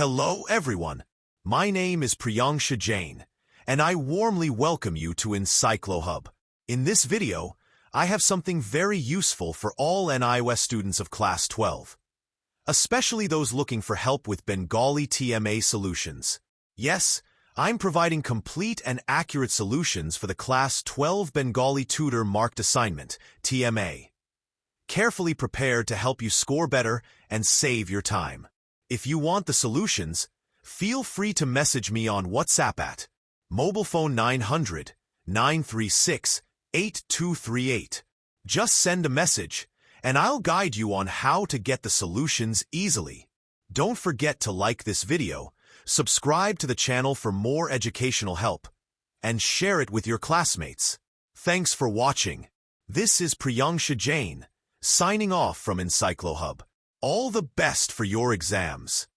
Hello everyone, my name is Priyangsha Jain, and I warmly welcome you to EncycloHub. In this video, I have something very useful for all NIOS students of Class 12, especially those looking for help with Bengali TMA solutions. Yes, I'm providing complete and accurate solutions for the Class 12 Bengali Tutor Marked Assignment, TMA. Carefully prepared to help you score better and save your time. If you want the solutions, feel free to message me on WhatsApp at mobile phone 900-936-8238. Just send a message, and I'll guide you on how to get the solutions easily. Don't forget to like this video, subscribe to the channel for more educational help, and share it with your classmates. Thanks for watching. This is Priyangsha Jain, signing off from EncycloHub. All the best for your exams.